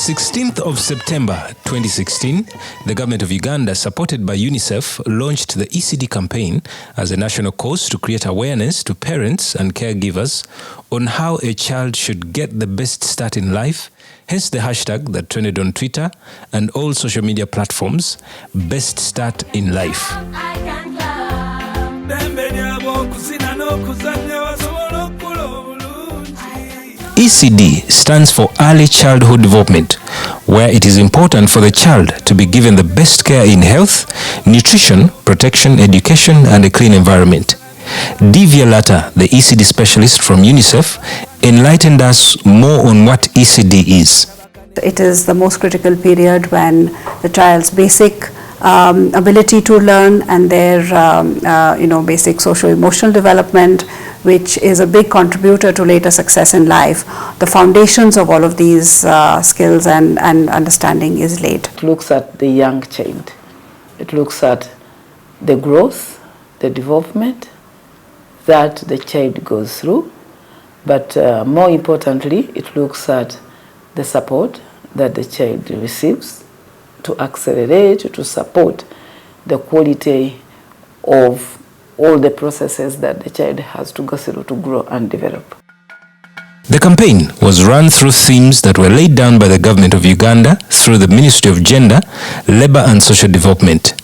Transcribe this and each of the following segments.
16th of September 2016, the government of Uganda, supported by UNICEF, launched the ECD campaign as a national cause to create awareness to parents and caregivers on how a child should get the best start in life, hence the hashtag that trended on Twitter and all social media platforms, Best Start in Life. ECD stands for Early Childhood Development, where it is important for the child to be given the best care in health, nutrition, protection, education, and a clean environment. Divya Latta, the ECD specialist from UNICEF, enlightened us more on what ECD is. It is the most critical period when the child's basic ability to learn and their basic socio-emotional development, which is a big contributor to later success in life. The foundations of all of these skills and understanding is laid. It looks at the young child. It looks at the growth, the development that the child goes through, but more importantly, it looks at the support that the child receives to accelerate, to support the quality of all the processes that the child has to go through to grow and develop. The campaign was run through themes that were laid down by the government of Uganda through the Ministry of Gender, Labour and Social Development.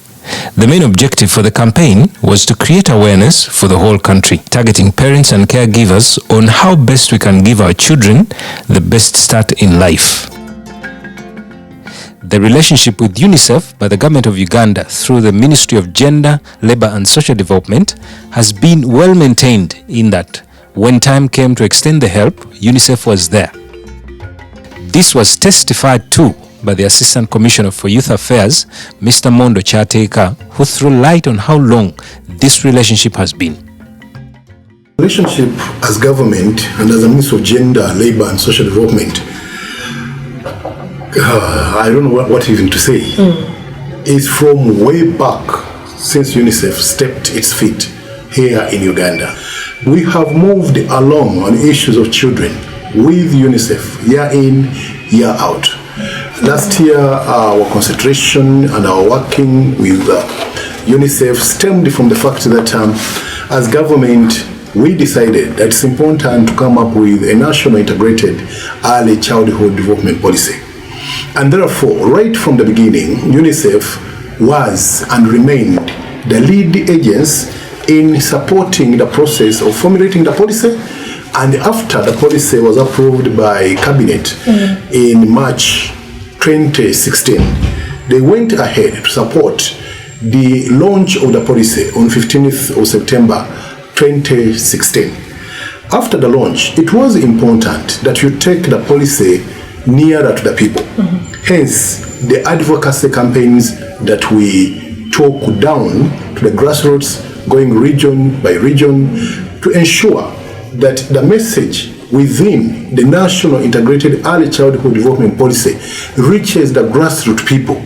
The main objective for the campaign was to create awareness for the whole country, targeting parents and caregivers on how best we can give our children the best start in life. The relationship with UNICEF by the government of Uganda through the Ministry of Gender, Labour and Social Development has been well maintained in that when time came to extend the help, UNICEF was there. This was testified to by the Assistant Commissioner for Youth Affairs, Mr. Mondo Chateka, who threw light on how long this relationship has been. Relationship as government and as a Ministry of Gender, Labour and Social Development, I don't know what even to say. It's from way back since UNICEF stepped its feet here in Uganda. We have moved along on issues of children with UNICEF year in, year out. Last year, our concentration and our working with UNICEF stemmed from the fact that as government, we decided that it's important to come up with a national integrated early childhood development policy. And therefore, right from the beginning, UNICEF was and remained the lead agency in supporting the process of formulating the policy. And after the policy was approved by Cabinet in March 2016, they went ahead to support the launch of the policy on 15th of September 2016. After the launch, it was important that you take the policy nearer to the people. Hence, the advocacy campaigns that we took down to the grassroots, going region by region, to ensure that the message within the National Integrated Early Childhood Development Policy reaches the grassroots people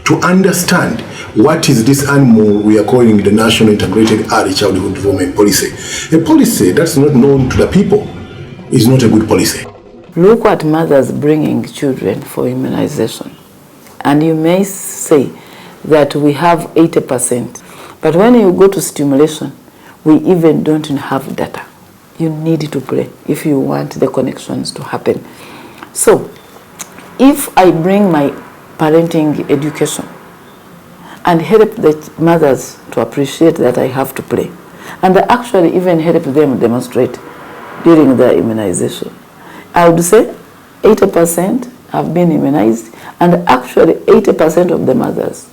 to understand what is this animal we are calling the National Integrated Early Childhood Development Policy. A policy that's not known to the people is not a good policy. Look at mothers bringing children for immunization. And you may say that we have 80%. But when you go to stimulation, we even don't have data. You need to play if you want the connections to happen. So, if I bring my parenting education and help the mothers to appreciate that I have to play, and I actually even help them demonstrate during the immunization, I would say 80% have been immunized, and actually 80% of the mothers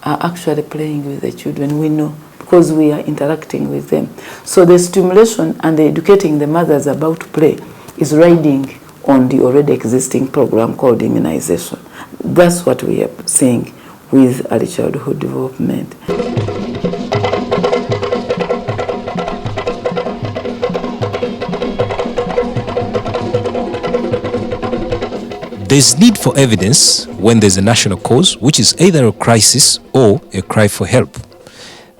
are actually playing with the children. We know because we are interacting with them. So the stimulation and the educating the mothers about play is riding on the already existing program called immunization. That's what we are seeing with early childhood development. There's need for evidence when there's a national cause, which is either a crisis or a cry for help.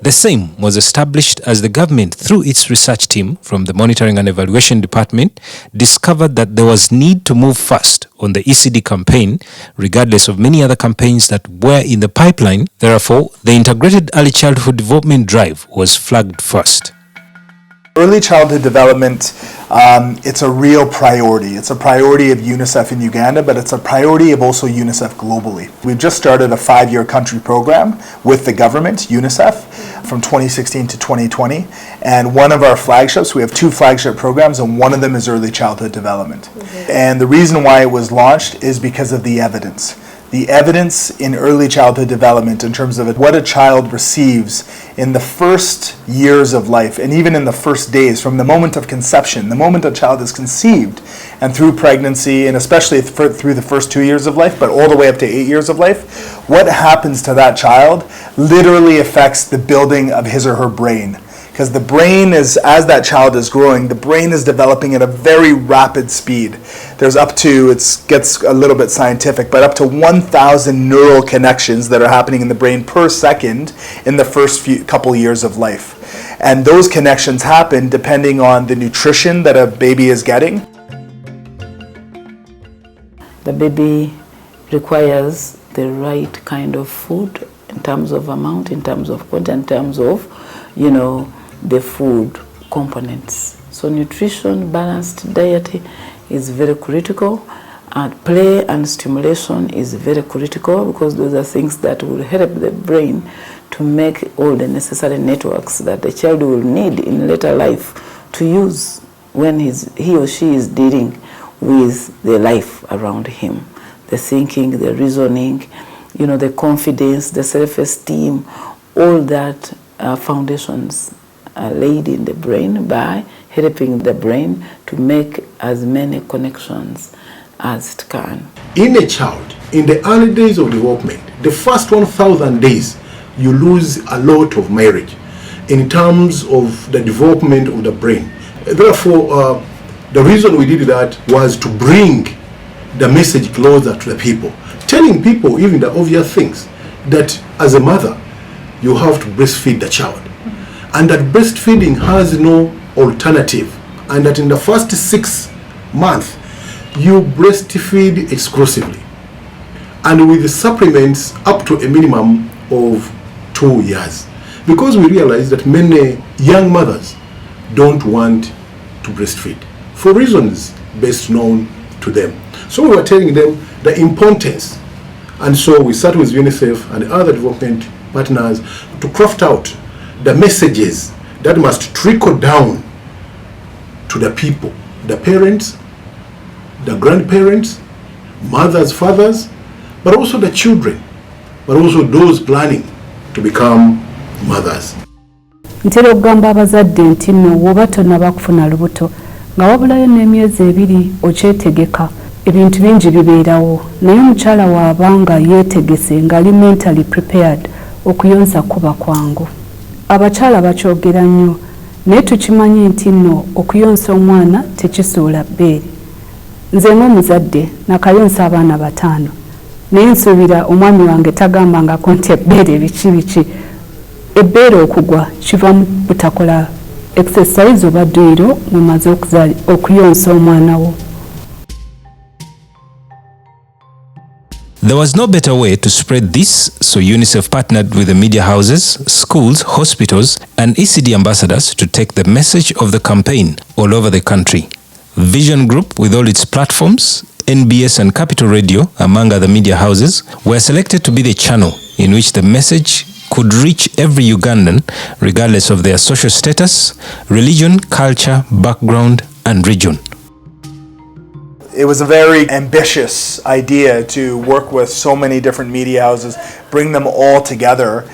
The same was established as the government, through its research team from the Monitoring and Evaluation Department, discovered that there was need to move fast on the ECD campaign, regardless of many other campaigns that were in the pipeline. Therefore, the Integrated Early Childhood Development Drive was flagged first. Early childhood development, it's a real priority. It's a priority of UNICEF in Uganda, but it's a priority of also UNICEF globally. We've just started a 5-year country program with the government, UNICEF, from 2016 to 2020. And one of our flagships, we have 2 flagship programs, and one of them is early childhood development. And the reason why it was launched is because of the evidence. The evidence in early childhood development in terms of what a child receives in the first years of life, and even in the first days, from the moment of conception, the moment a child is conceived, and through pregnancy, and especially through the first 2 years of life, but all the way up to 8 years of life, what happens to that child literally affects the building of his or her brain. Because the brain is, as that child is growing, the brain is developing at a very rapid speed. There's up to, it gets a little bit scientific, but up to 1,000 neural connections that are happening in the brain per second in the first couple years of life. And those connections happen depending on the nutrition that a baby is getting. The baby requires the right kind of food in terms of amount, in terms of quantity, in terms of, the food components. So nutrition, balanced diet is very critical, and play and stimulation is very critical, because those are things that will help the brain to make all the necessary networks that the child will need in later life to use when he or she is dealing with the life around him. The thinking, the reasoning, the confidence, the self-esteem, all that foundations are laid in the brain by helping the brain to make as many connections as it can. In a child, in the early days of development, the first 1,000 days, you lose a lot of mileage in terms of the development of the brain. Therefore, the reason we did that was to bring the message closer to the people, telling people even the obvious things, that as a mother, you have to breastfeed the child, and that breastfeeding has no alternative, and that in the first 6 months you breastfeed exclusively, and with the supplements up to a minimum of 2 years, because we realize that many young mothers don't want to breastfeed for reasons best known to them. So we were telling them the importance, and so we sat with UNICEF and other development partners to craft out the messages that must trickle down to the people, the parents, the grandparents, mothers, fathers, but also the children, but also those planning to become mothers. Ntera okugamba abazadde nti nno woba tonnaba kufuna lubuto nga wabulayo n'emyezi 2 okyetegeka, ebintu bingi bibeerawo, naye omukyala waabanga yeetegese ng'ali mentally prepared, okuyonsa kuba kwangu. Abakyala bakyogera nnyo, naye tukimanyi nti nno okuyonsa omwana tekisuula bbeere. Nze ng'omuzadde nakayonsa abaana 5, naye nsuubira omwami wange tagambangako nti ebbeere biki. Ebbeere okugwa kiva mu butakola exercise oba dduyiro mumaze okuyonsa omwana wo. There was no better way to spread this, so UNICEF partnered with the media houses, schools, hospitals, and ECD ambassadors to take the message of the campaign all over the country. Vision Group, with all its platforms, NBS and Capital Radio, among other media houses, were selected to be the channel in which the message could reach every Ugandan, regardless of their social status, religion, culture, background, and region. It was a very ambitious idea to work with so many different media houses, bring them all together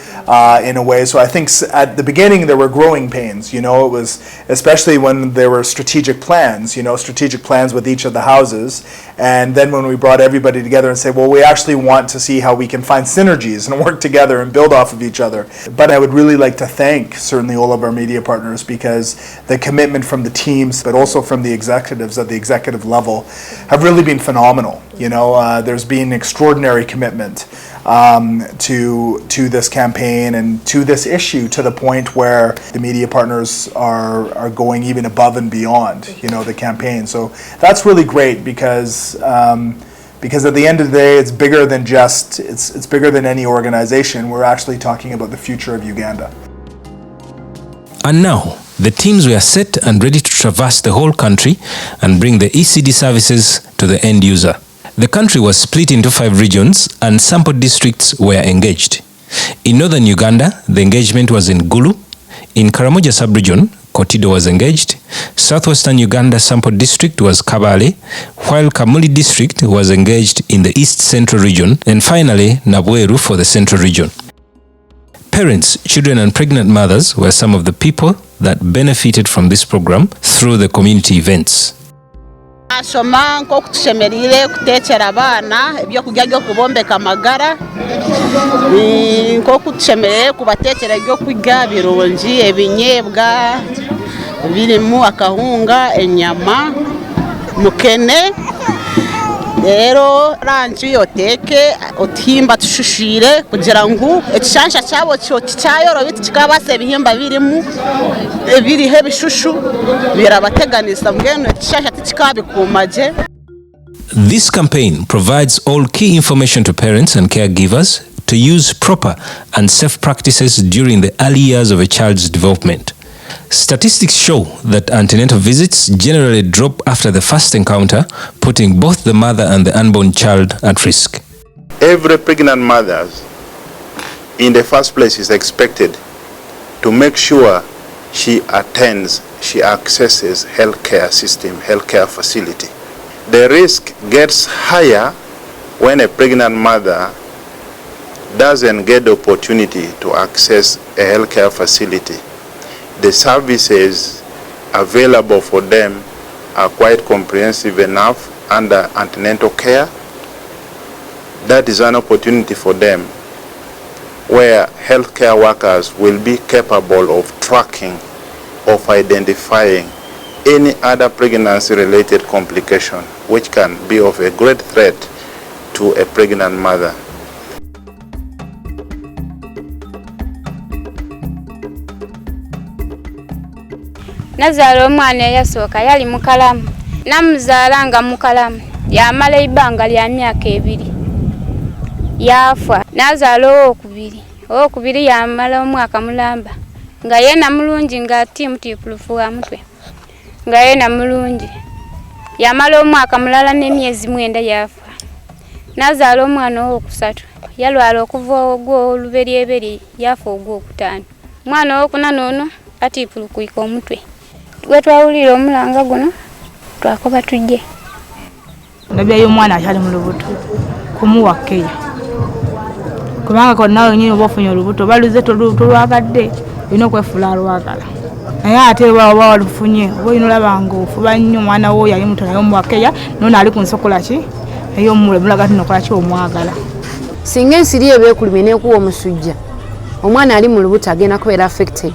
in a way. So I think at the beginning there were growing pains, it was especially when there were strategic plans with each of the houses. And then when we brought everybody together and said, well, we actually want to see how we can find synergies and work together and build off of each other. But I would really like to thank certainly all of our media partners, because the commitment from the teams, but also from the executives at the executive level, have really been phenomenal. You know, there's been extraordinary commitment to this campaign and to this issue, to the point where the media partners are going even above and beyond, you know, the campaign. So that's really great, because at the end of the day, it's bigger than just, it's bigger than any organization. We're actually talking about the future of Uganda. And now, the teams were set and ready to traverse the whole country and bring the ECD services to the end user. The country was split into 5 regions and sample districts were engaged. In northern Uganda, the engagement was in Gulu. In Karamoja sub-region, Kotido was engaged. Southwestern Uganda sample district was Kabale, while Kamuli district was engaged in the East Central region, and finally Nabweru for the Central region. Parents, children and pregnant mothers were some of the people that benefited from this program through the community events. Asoma nko kutushemerire kutekera abana ebyo kurya byo kubombeka amagara, nko kutushemerire kubatekera ebyo kurya birungi, ebinyebwa birimu akahunga, enyama, mukene. Rero ranji oteke otimba tushushire kugira ngo ekishansha cyabo cyayoro biti kikabase bihimba birimu birihe bishushu birabateganisa mbwene ekishansha tikabikumaje. This campaign provides all key information to parents and caregivers to use proper and safe practices during the early years of a child's development. Statistics show that antenatal visits generally drop after the first encounter, putting both the mother and the unborn child at risk. Every pregnant mother, in the first place, is expected to make sure she attends, she accesses healthcare system, healthcare facility. The risk gets higher when a pregnant mother doesn't get the opportunity to access a healthcare facility. The services available for them are quite comprehensive enough under antenatal care. That is an opportunity for them where healthcare workers will be capable of tracking, of identifying any other pregnancy-related complication which can be of a great threat to a pregnant mother. Nazaala omwana eyasooka yali mukalamu, namuzaala nga mukalamu, yamala ebbanga lya myaka 2 yafa. Nazaala owokubiri yamala omwaka mulamba nga yena mulungi nga ati mutiipulufu wa mutwe nga yena mulungi, yamala omwaka mulala n'emyezi 9 yafa. Nazaala omwana owokusatu yalwala okuva ogw'oluberyeberi yafa ogw'okutaano. Omwana owokuna noono atiipulukuika omutwe. Gwe twawulira omulanga guno twakoba tujje. Ndabyayo omwana akyali mu lubuto kumuwa keya, kubanga konna nyinyi obafunye olubuto baluze tolwagadde olina okwefuula alwagala. Naye ate bwaba walufunye olina olaba nga ofuba nnyo omwana wo yali muto naye omuwa keya nono ali ku nsokola ki ey'omulaga tinokola ki omwagala. Singa ensiri ebeekulimye n'ekuwa omusujja, omwana ali mu lubuto agenda kubeera affected.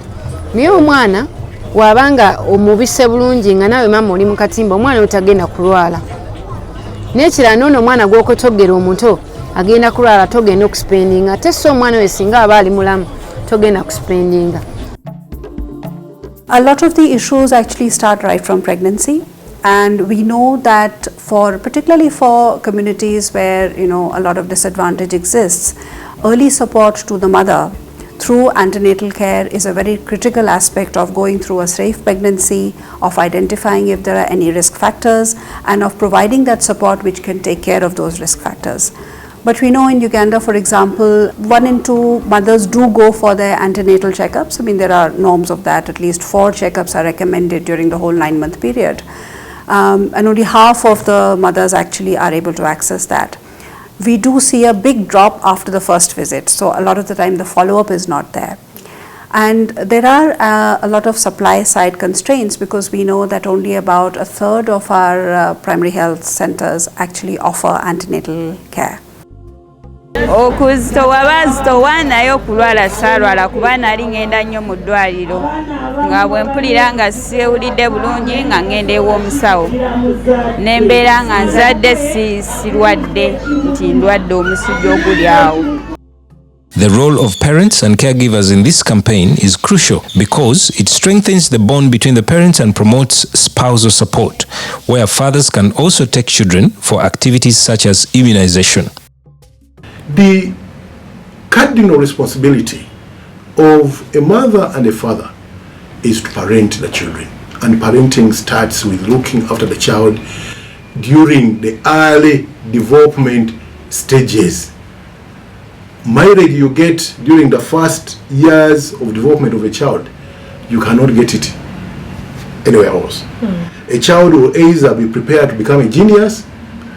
Naye omwana wabanga omubise bulungi nga nawe mama oli mu katimba, omwana otagenda kulwala. N'ekirala noono omwana gw'okotogera omuto agenda kulwala, togenda okuspendinga. Ate so omwana we singa aba ali mulamu togenda kuspendinga. A lot of the issues actually start right from pregnancy, and we know that particularly for communities where a lot of disadvantage exists, early support to the mother through antenatal care is a very critical aspect of going through a safe pregnancy, of identifying if there are any risk factors, and of providing that support which can take care of those risk factors. But we know in Uganda, for example, 1 in 2 mothers do go for their antenatal checkups. I mean, there are norms of that. At least 4 checkups are recommended during the whole 9-month period. And only half of the mothers actually are able to access that. We do see a big drop after the first visit. So a lot of the time the follow-up is not there. And there are a lot of supply side constraints, because we know that only about 1/3 of our primary health centers actually offer antenatal care. okuzitowa bazitowa naye okulwala saalwala kuba nali ngenda nnyo mu ddwaliro nga bwe mpulira nga siwulidde bulungi nga ngenda ew'omusawo nembeera nga nzadde sirwadde nti ndwadde omusujja oguli awo. The role of parents and caregivers in this campaign is crucial because it strengthens the bond between the parents and promotes spousal support, where fathers can also take children for activities such as immunization. The cardinal responsibility of a mother and a father is to parent the children. And parenting starts with looking after the child during the early development stages. Mileage you get during the first years of development of a child, you cannot get it anywhere else. A child will either be prepared to become a genius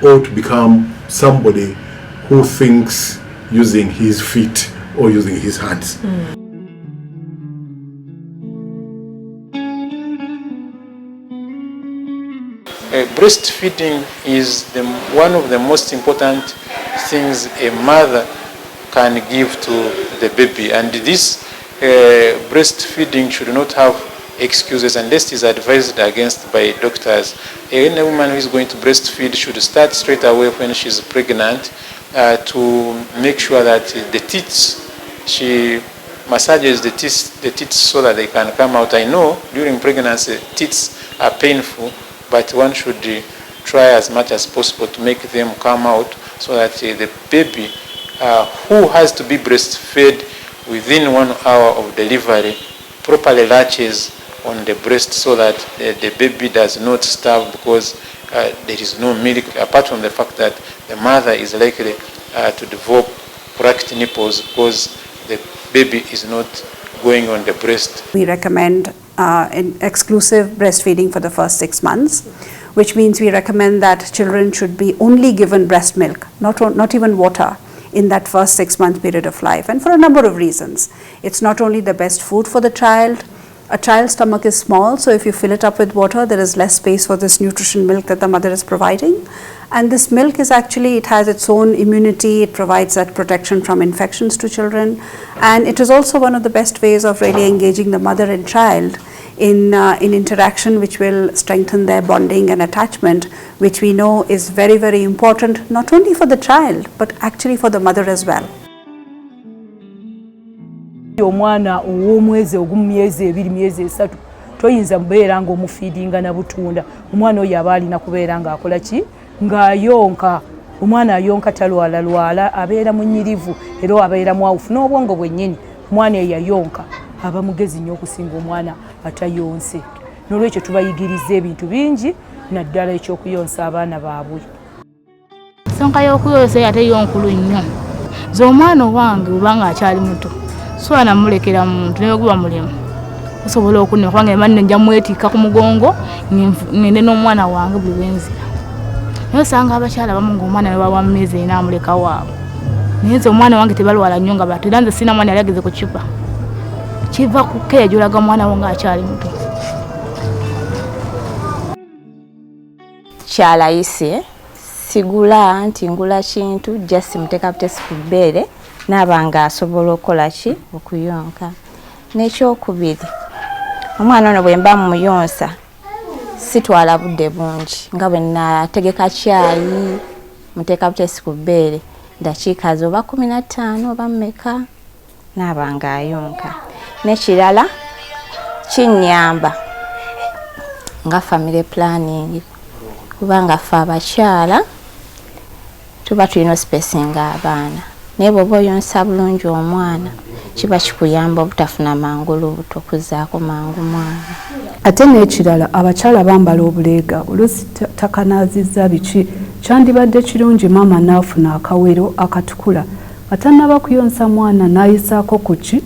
or to become somebody who thinks using his feet or using his hands. Breastfeeding is one of the most important things a mother can give to the baby, and this breastfeeding should not have excuses unless it is advised against by doctors. Any woman who is going to breastfeed should start straight away when she is pregnant to make sure that the teats, she massages the teats so that they can come out. I know during pregnancy teats are painful, but one should try as much as possible to make them come out so that the baby who has to be breastfed within 1 hour of delivery properly latches on the breast so that the baby does not starve because there is no milk, apart from the fact that the mother is likely to develop cracked nipples because the baby is not going on the breast. We recommend exclusive breastfeeding for the first 6 months, which means we recommend that children should be only given breast milk, not even water, in that first 6 month period of life, and for a number of reasons. It's not only the best food for the child. A child's stomach is small, so if you fill it up with water, there is less space for this nutrition milk that the mother is providing. And this milk is actually, it has its own immunity, it provides that protection from infections to children, and it is also one of the best ways of really engaging the mother and child in interaction, which will strengthen their bonding and attachment, which we know is very, very important, not only for the child, but actually for the mother as well. Omwana ow'omwezi ogumu myezi 2 myezi 3 toyinza mbeera ng'omufiidinga na butunda. Omwana oyo aba alina kubeera ng'akola ki? Ng'ayonka. Omwana ayonka talwala abeera munyirivu era abeera mwawufu n'obwongo bwennyini. Omwana eyayonka aba mugezi nnyo okusinga omwana atayonse. N'olwekyo tubayigiriza ebintu bingi naddala ekyokuyonsa abaana baabwe. Ensonga y'okuyonsa ate yonkulu nnyo. Nze omwana owange obanga akyali muto swana mulekera muntu naye guba mulimu. Osobola okunema kubanga emanne nja mwetika ku mugongo ngende n'omwana wange buli wenzira. Naye osanga abakyala bamu ng'omwana ne baba mu meezi 4 amuleka waabwe. Naye nze omwana wange tebalwala nnyo nga batera nze sina mwana yali ageze ku kipa. Kiva ku keeya gy'olaga mwana wo ng'akyali muto. Kyalayise sigula nti ngula kintu just muteeka butesi ku bbeere n'abanga asobola okukola ki okuyonka. N'ekyokubiri omwana ono bwe mba muyonsa sitwala budde bungi nga bwe nategeka caayi muteeka butesi ku bbeere dakiika oba 15 oba mmeka n'abanga ayonka. N'ekirala kinnyamba nga family planning kubanga ffe abakyala tuba tulina spacinga abaana naye bw'oba oyonsa bulungi omwana kiba kikuyamba obutafuna mangu lubuto okuzaako mangu mwana. Ate n'ekirala abakyala bambala obuleega oluusi takanaazizza biki kyandibadde kirungi maama n'afuna akawero akatukula atannaba kuyonsa mwana n'ayisaako kuki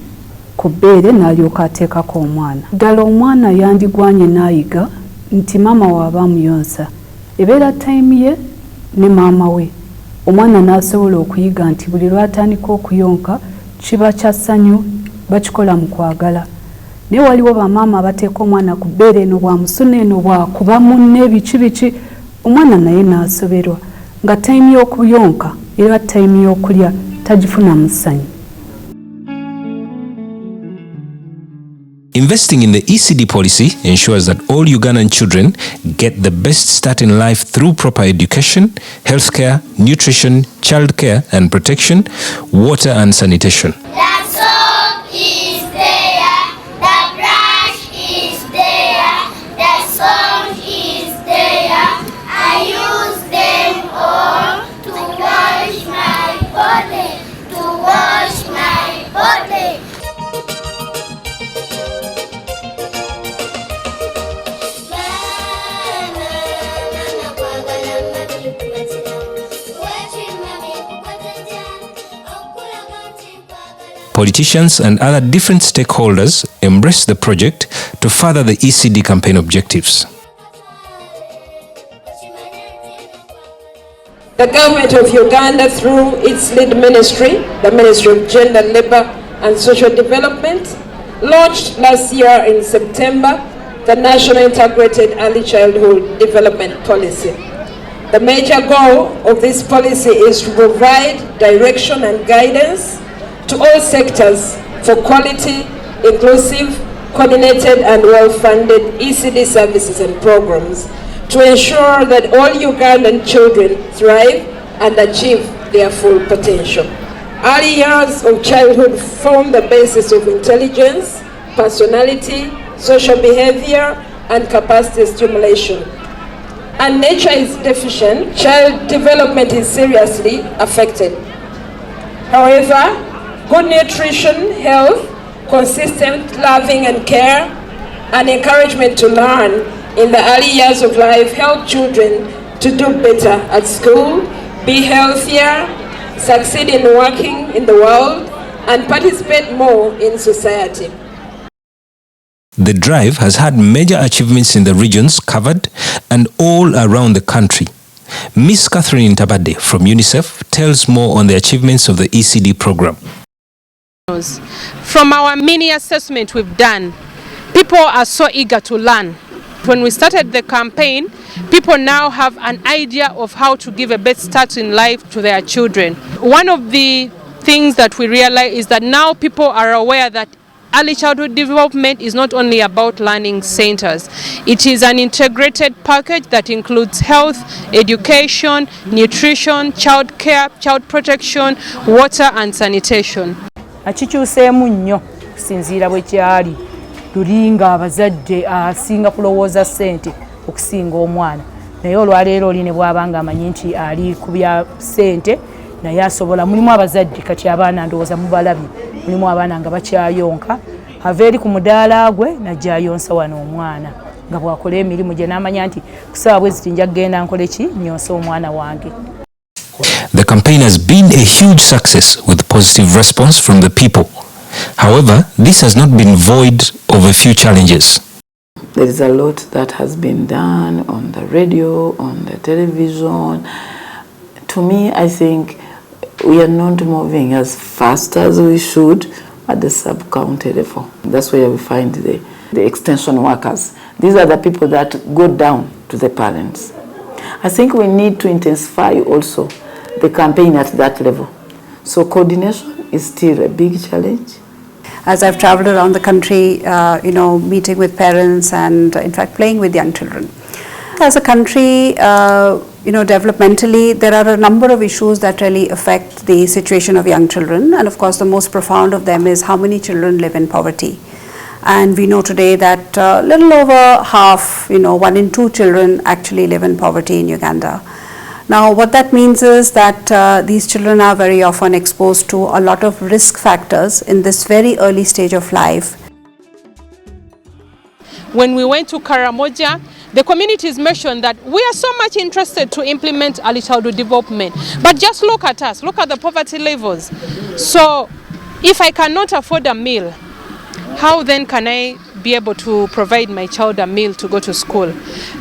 ku bbeere n'alyoka ateekako omwana. Ddala omwana yandigwanye n'ayiga nti maama waaba amuyonsa ebeera tayimu ye ne maama we. Omwana n'asobola okuyiga nti buli lwatandika okuyonka kiba kya ssanyu bakikola mu kwagala. Naye waliwo bamaama abateeka omwana ku bbeere eno bwamusuna eno bwakuba munne biki omwana naye n'asoberwa nga tayimu y'okuyonka era time y'okulya tagifunamu ssanyu. Investing in the ECD policy ensures that all Ugandan children get the best start in life through proper education, healthcare, nutrition, childcare and protection, water and sanitation. The soap is there, the brush is there, the sponge is there. I use them all to wash my body, to wash my body. Politicians and other different stakeholders embrace the project to further the ECD campaign objectives. The government of Uganda, through its lead ministry, the Ministry of Gender, Labour and Social Development, launched last year in September the National Integrated Early Childhood Development Policy. The major goal of this policy is to provide direction and guidance to all sectors for quality, inclusive, coordinated and well-funded ECD services and programs to ensure that all Ugandan children thrive and achieve their full potential. Early years of childhood form the basis of intelligence, personality, social behavior and capacity stimulation. And nature is deficient, child development is seriously affected. However, good nutrition, health, consistent loving and care, and encouragement to learn in the early years of life help children to do better at school, be healthier, succeed in working in the world, and participate more in society. The drive has had major achievements in the regions covered and all around the country. Ms. Catherine Ntabade from UNICEF tells more on the achievements of the ECD program. From our mini assessment we've done, people are so eager to learn. When we started the campaign, people now have an idea of how to give a better start in life to their children. One of the things that we realize is that now people are aware that early childhood development is not only about learning centers. It is an integrated package that includes health, education, nutrition, child care, child protection, water and sanitation. Akikyuseemu nnyo kusinziira bwe kyali tulinga abazadde asinga kulowooza ssente okusinga omwana naye olwaleero oli ne bw'abanga amanyi nti ali ku bya ssente naye asobola. Mulimu abazadde kati abaana ndowooza mubalabye, mulimu abaana nga bakyayonka ava eri ku mudaala gwe najja ayonsa wano omwana nga bw'akola emirimu gye n'amanya nti ku ssaawa bwe ziti nja kugenda nkole ki nyonsa omwana wange. The campaign has been a huge success with positive response from the people. However, this has not been void of a few challenges. There is a lot that has been done on the radio, on the television. To me, I think we are not moving as fast as we should at the sub-county level. That's where we find the extension workers. These are the people that go down to the parents. I think we need to intensify also the campaign at that level. So coordination is still a big challenge. As I've traveled around the country, meeting with parents and in fact playing with young children. As a country, developmentally, there are a number of issues that really affect the situation of young children. And of course, the most profound of them is how many children live in poverty. And we know today that little over half, 1 in 2 children actually live in poverty in Uganda. Now, what that means is that these children are very often exposed to a lot of risk factors in this very early stage of life. When we went to Karamoja, the communities mentioned that we are so much interested to implement early childhood development. But just look at us, look at the poverty levels. So if I cannot afford a meal, how then can I be able to provide my child a meal to go to school?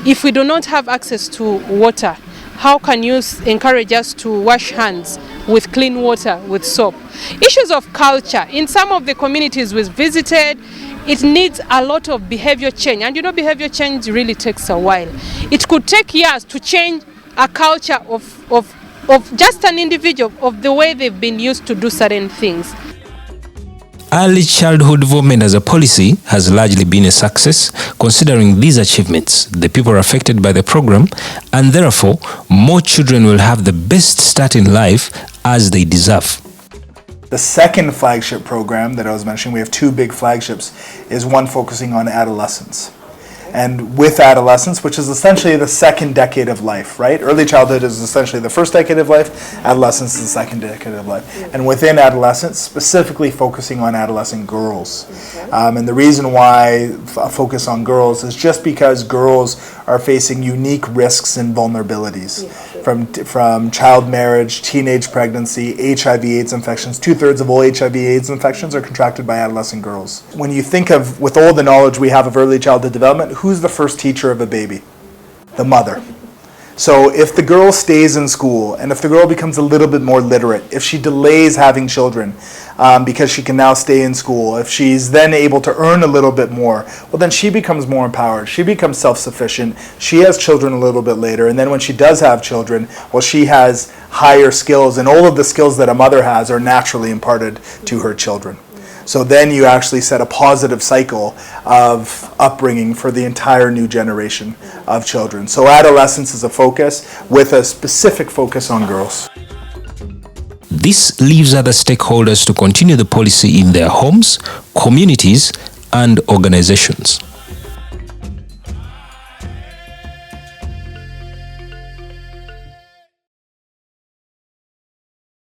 If we do not have access to water, how can you encourage us to wash hands with clean water, with soap? Issues of culture. In some of the communities we visited, it needs a lot of behavior change. And behavior change really takes a while. It could take years to change a culture of of just an individual, of the way they've been used to do certain things. Early childhood development as a policy has largely been a success, considering these achievements, the people affected by the program, and therefore more children will have the best start in life as they deserve. The second flagship program that I was mentioning, we have two big flagships, is one focusing on adolescence. And with adolescence, which is essentially the second decade of life, right? Early childhood is essentially the first decade of life, adolescence is the second decade of life. And within adolescence, specifically focusing on adolescent girls. And the reason why I focus on girls is just because girls are facing unique risks and vulnerabilities. From child marriage, teenage pregnancy, HIV/AIDS infections. 2/3 of all HIV/AIDS infections are contracted by adolescent girls. When you think of, with all the knowledge we have of early childhood development, who's the first teacher of a baby? The mother. So if the girl stays in school, and if the girl becomes a little bit more literate, if she delays having children because she can now stay in school, if she's then able to earn a little bit more, well then she becomes more empowered, she becomes self-sufficient, she has children a little bit later, and then when she does have children, well she has higher skills, and all of the skills that a mother has are naturally imparted to her children. So then you actually set a positive cycle of upbringing for the entire new generation of children. So adolescence is a focus with a specific focus on girls. This leaves other stakeholders to continue the policy in their homes, communities, and organizations.